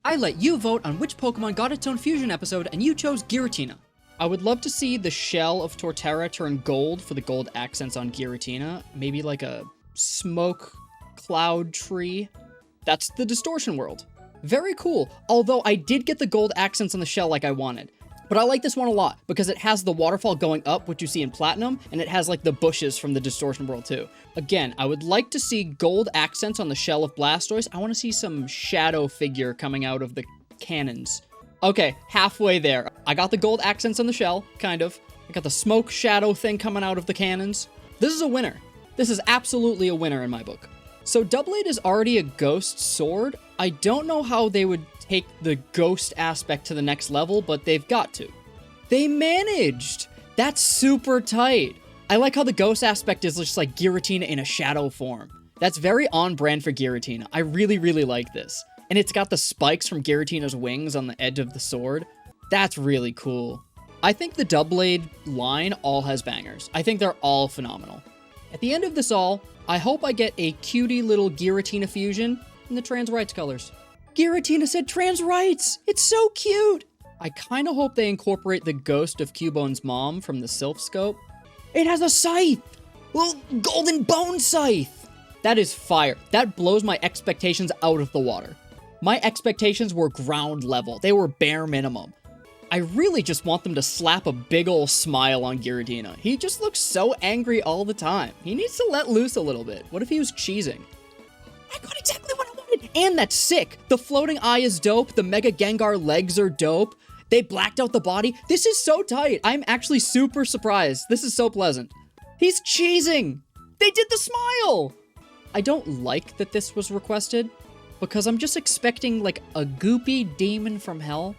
I let you vote on which Pokemon got its own fusion episode, and you chose Giratina. I would love to see the shell of Torterra turn gold for the gold accents on Giratina. Maybe like a smoke cloud tree. That's the distortion world. Very cool, although I did get the gold accents on the shell like I wanted. But I like this one a lot, because it has the waterfall going up, which you see in Platinum, and it has like the bushes from the distortion world too. Again, I would like to see gold accents on the shell of Blastoise. I want to see some shadow figure coming out of the cannons. Okay, halfway there. I got the gold accents on the shell, kind of. I got the smoke shadow thing coming out of the cannons. This is a winner. This is absolutely a winner in my book. So Doublade is already a ghost sword. I don't know how they would take the ghost aspect to the next level, but they've got to. They managed! That's super tight. I like how the ghost aspect is just like Giratina in a shadow form. That's very on brand for Giratina. I really, really like this. And it's got the spikes from Giratina's wings on the edge of the sword. That's really cool. I think the Doublade line all has bangers. I think they're all phenomenal. At the end of this all, I hope I get a cutie little Giratina fusion in the trans rights colors. Giratina said trans rights! It's so cute! I kinda hope they incorporate the ghost of Cubone's mom from the Sylph Scope. It has a scythe! Well, golden bone scythe! That is fire. That blows my expectations out of the water. My expectations were ground level. They were bare minimum. I really just want them to slap a big ol' smile on Giratina. He just looks so angry all the time. He needs to let loose a little bit. What if he was cheesing? I got exactly what I wanted! And that's sick! The floating eye is dope. The Mega Gengar legs are dope. They blacked out the body. This is so tight. I'm actually super surprised. This is so pleasant. He's cheesing! They did the smile! I don't like that this was requested, because I'm just expecting like a goopy demon from hell.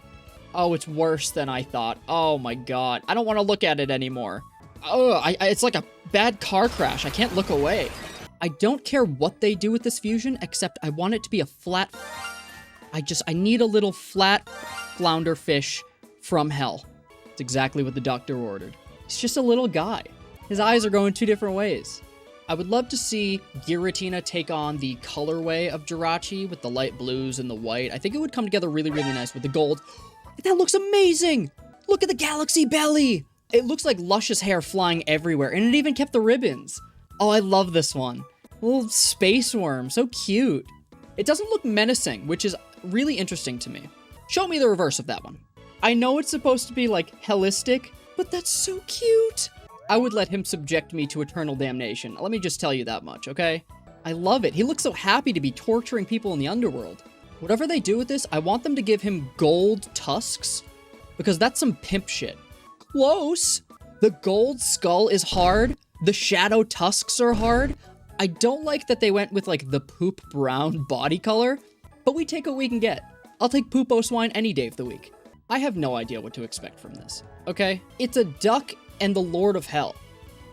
Oh, it's worse than I thought. Oh my god. I don't want to look at it anymore. Oh, it's like a bad car crash. I can't look away. I don't care what they do with this fusion, except I want it to be a flat... I need a little flat flounder fish from hell. It's exactly what the doctor ordered. He's just a little guy. His eyes are going two different ways. I would love to see Giratina take on the colorway of Jirachi with the light blues and the white. I think it would come together really, really nice with the gold. That looks amazing! Look at the galaxy belly! It looks like luscious hair flying everywhere, and it even kept the ribbons. Oh, I love this one. Little space worm, so cute. It doesn't look menacing, which is really interesting to me. Show me the reverse of that one. I know it's supposed to be like hellistic, but that's so cute. I would let him subject me to eternal damnation. Let me just tell you that much, okay? I love it. He looks so happy to be torturing people in the underworld. Whatever they do with this, I want them to give him gold tusks, because that's some pimp shit. Close! The gold skull is hard. The shadow tusks are hard. I don't like that they went with like the poop brown body color, but we take what we can get. I'll take Poopo Swine any day of the week. I have no idea what to expect from this, okay? It's a duck and the Lord of Hell.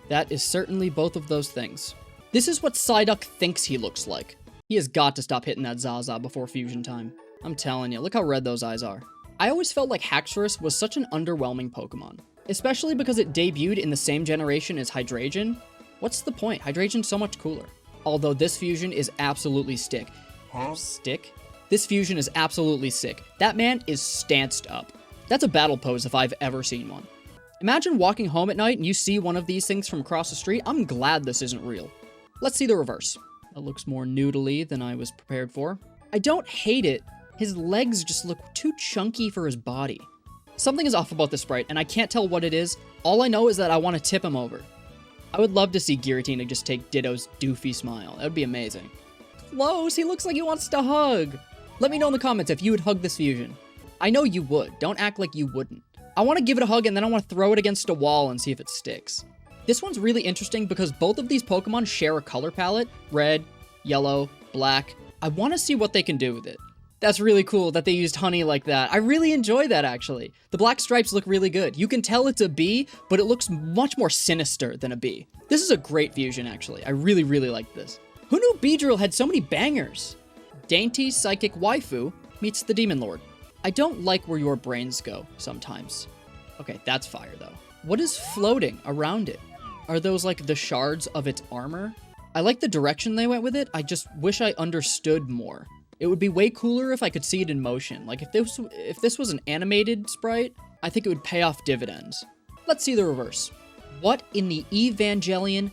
That is certainly both of those things. This is what Psyduck thinks he looks like. He has got to stop hitting that Zaza before fusion time. I'm telling you, look how red those eyes are. I always felt like Haxorus was such an underwhelming Pokemon, especially because it debuted in the same generation as Hydreigon. What's the point? Hydreigon's so much cooler. Although this fusion is absolutely sick. Huh? Stick? This fusion is absolutely sick. That man is stanced up. That's a battle pose if I've ever seen one. Imagine walking home at night and you see one of these things from across the street. I'm glad this isn't real. Let's see the reverse. That looks more noodly than I was prepared for. I don't hate it. His legs just look too chunky for his body. Something is off about this sprite, and I can't tell what it is. All I know is that I want to tip him over. I would love to see Giratina just take Ditto's doofy smile. That would be amazing. Close! He looks like he wants to hug! Let me know in the comments if you would hug this fusion. I know you would. Don't act like you wouldn't. I want to give it a hug, and then I want to throw it against a wall and see if it sticks. This one's really interesting because both of these Pokemon share a color palette. Red, yellow, black. I want to see what they can do with it. That's really cool that they used honey like that. I really enjoy that, actually. The black stripes look really good. You can tell it's a bee, but it looks much more sinister than a bee. This is a great fusion, actually. I really, really like this. Who knew Beedrill had so many bangers? Dainty Psychic Waifu meets the Demon Lord. I don't like where your brains go sometimes. Okay, that's fire, though. What is floating around it? Are those like the shards of its armor? I like the direction they went with it. I just wish I understood more. It would be way cooler if I could see it in motion. Like, if this was an animated sprite, I think it would pay off dividends. Let's see the reverse. What in the Evangelion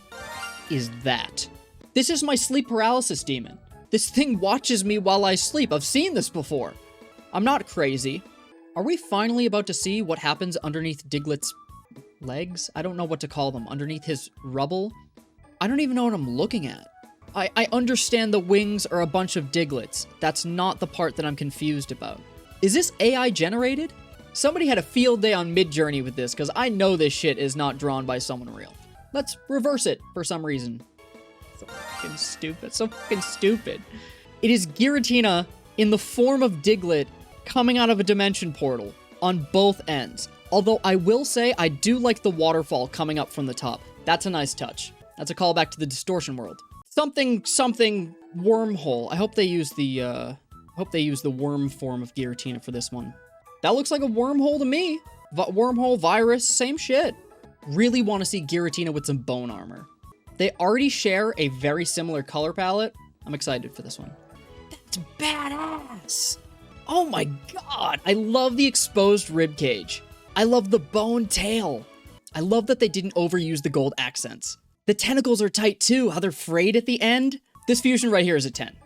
is that? This is my sleep paralysis demon. This thing watches me while I sleep. I've seen this before. I'm not crazy. Are we finally about to see what happens underneath Diglett's legs? I don't know what to call them. Underneath his rubble? I don't even know what I'm looking at. I understand the wings are a bunch of Diglets. That's not the part that I'm confused about. Is this AI generated? Somebody had a field day on Midjourney with this, because I know this shit is not drawn by someone real. Let's reverse it for some reason. So fucking stupid. So fucking stupid. It is Giratina in the form of Diglett coming out of a dimension portal on both ends. Although I will say I do like the waterfall coming up from the top. That's a nice touch. That's a callback to the distortion world. Something wormhole. I hope they use the worm form of Giratina for this one. That looks like a wormhole to me. Wormhole, virus, same shit. Really want to see Giratina with some bone armor. They already share a very similar color palette. I'm excited for this one. That's badass. Oh my god. I love the exposed ribcage. I love the bone tail. I love that they didn't overuse the gold accents. The tentacles are tight too, how they're frayed at the end. This fusion right here is a 10.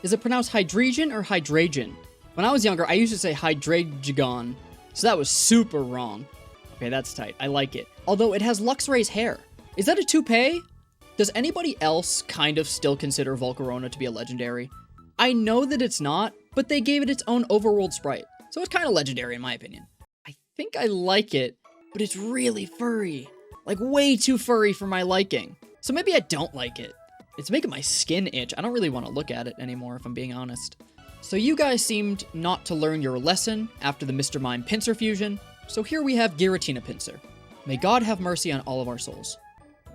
Is it pronounced hydrogen or hydragen? When I was younger, I used to say hydragon, so that was super wrong. Okay, that's tight. I like it. Although it has Luxray's hair. Is that a toupee? Does anybody else kind of still consider Volcarona to be a legendary? I know that it's not, but they gave it its own overworld sprite, so it's kind of legendary in my opinion. I think I like it, but it's really furry. Like, way too furry for my liking. So maybe I don't like it. It's making my skin itch. I don't really want to look at it anymore, if I'm being honest. So you guys seemed not to learn your lesson after the Mr. Mime pincer fusion, so here we have Giratina pincer. May God have mercy on all of our souls.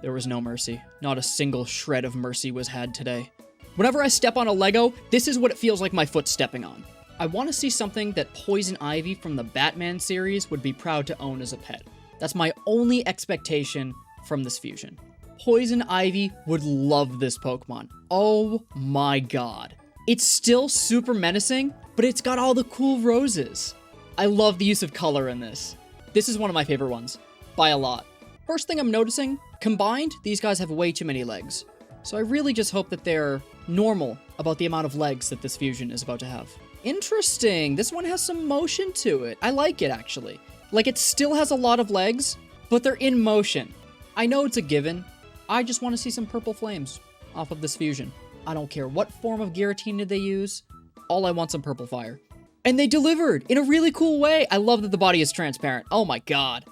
There was no mercy. Not a single shred of mercy was had today. Whenever I step on a Lego, this is what it feels like my foot's stepping on. I want to see something that Poison Ivy from the Batman series would be proud to own as a pet. That's my only expectation from this fusion. Poison Ivy would love this Pokemon. Oh my god. It's still super menacing, but it's got all the cool roses. I love the use of color in this. This is one of my favorite ones, by a lot. First thing I'm noticing, combined, these guys have way too many legs. So I really just hope that they're normal about the amount of legs that this fusion is about to have. Interesting, this one has some motion to it. I like it, actually. Like, it still has a lot of legs, but they're in motion. I know it's a given. I just want to see some purple flames off of this fusion. I don't care what form of Giratina they use. All I want's some purple fire. And they delivered in a really cool way. I love that the body is transparent. Oh my god.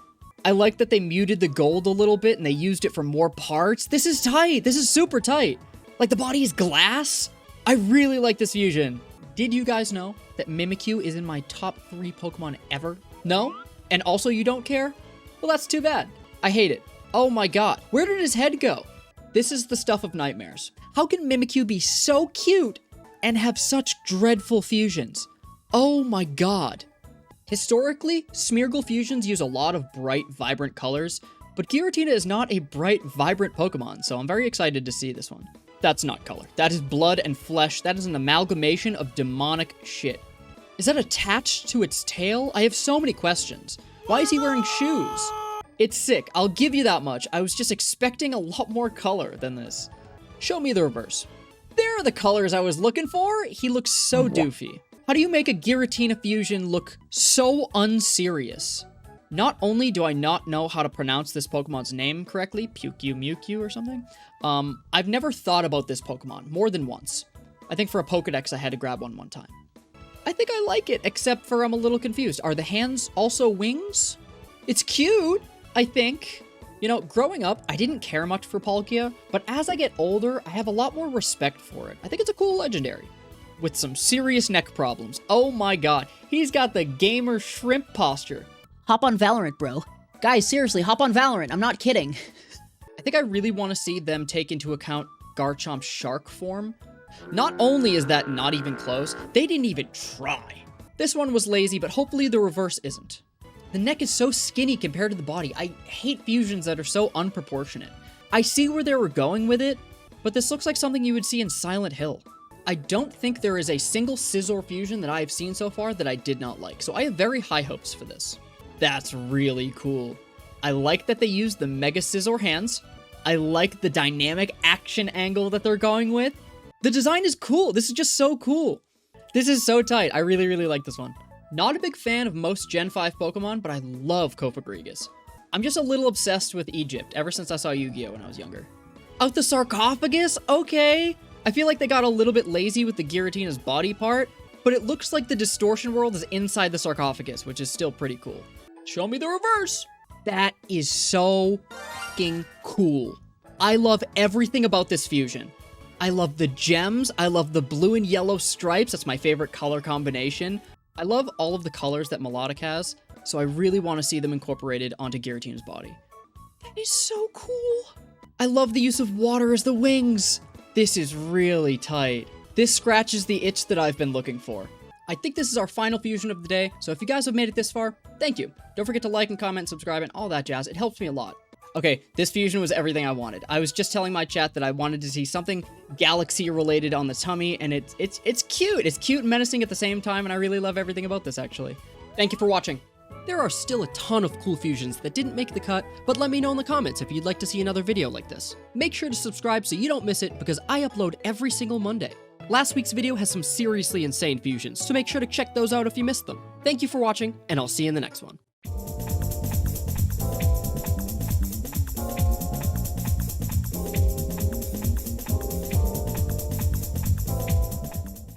I like that they muted the gold a little bit and they used it for more parts. This is tight. This is super tight. Like, the body is glass. I really like this fusion. Did you guys know that Mimikyu is in my top 3 Pokemon ever? No? And also you don't care? Well, that's too bad. I hate it. Oh my god. Where did his head go? This is the stuff of nightmares. How can Mimikyu be so cute and have such dreadful fusions? Oh my god. Historically, Smeargle fusions use a lot of bright, vibrant colors, but Giratina is not a bright, vibrant Pokemon, so I'm very excited to see this one. That's not color. That is blood and flesh. That is an amalgamation of demonic shit. Is that attached to its tail? I have so many questions. Why is he wearing shoes? It's sick. I'll give you that much. I was just expecting a lot more color than this. Show me the reverse. There are the colors I was looking for. He looks so doofy. How do you make a Giratina fusion look so unserious? Not only do I not know how to pronounce this Pokemon's name correctly, Pukyu Mewtwo or something, I've never thought about this Pokemon more than once. I think for a Pokedex I had to grab one time. I think I like it, except for I'm a little confused. Are the hands also wings? It's cute, I think. You know, growing up, I didn't care much for Palkia, but as I get older, I have a lot more respect for it. I think it's a cool legendary. With some serious neck problems. Oh my god, he's got the gamer shrimp posture. Hop on Valorant, bro. Guys, seriously, hop on Valorant. I'm not kidding. I think I really want to see them take into account Garchomp's shark form. Not only is that not even close, they didn't even try. This one was lazy, but hopefully the reverse isn't. The neck is so skinny compared to the body. I hate fusions that are so unproportionate. I see where they were going with it, but this looks like something you would see in Silent Hill. I don't think there is a single Scizor fusion that I have seen so far that I did not like, so I have very high hopes for this. That's really cool. I like that they use the Mega Scizor hands. I like the dynamic action angle that they're going with. The design is cool. This is just so cool. This is so tight. I really, really like this one. Not a big fan of most Gen 5 Pokemon, but I love Cofagrigus. I'm just a little obsessed with Egypt ever since I saw Yu-Gi-Oh! When I was younger. Out the sarcophagus? Okay. I feel like they got a little bit lazy with the Giratina's body part, but it looks like the distortion world is inside the sarcophagus, which is still pretty cool. Show me the reverse. That is so fucking cool. I love everything about this fusion. I love the gems. I love the blue and yellow stripes. That's my favorite color combination. I love all of the colors that Melodic has, so I really want to see them incorporated onto Giratina's body. That is so cool. I love the use of water as the wings. This is really tight. This scratches the itch that I've been looking for. I think this is our final fusion of the day, so if you guys have made it this far, thank you. Don't forget to like and comment, subscribe, and all that jazz. It helps me a lot. Okay, this fusion was everything I wanted. I was just telling my chat that I wanted to see something galaxy-related on the tummy, and it's cute. It's cute and menacing at the same time, and I really love everything about this, actually. Thank you for watching. There are still a ton of cool fusions that didn't make the cut, but let me know in the comments if you'd like to see another video like this. Make sure to subscribe so you don't miss it, because I upload every single Monday. Last week's video has some seriously insane fusions, so make sure to check those out if you missed them. Thank you for watching, and I'll see you in the next one.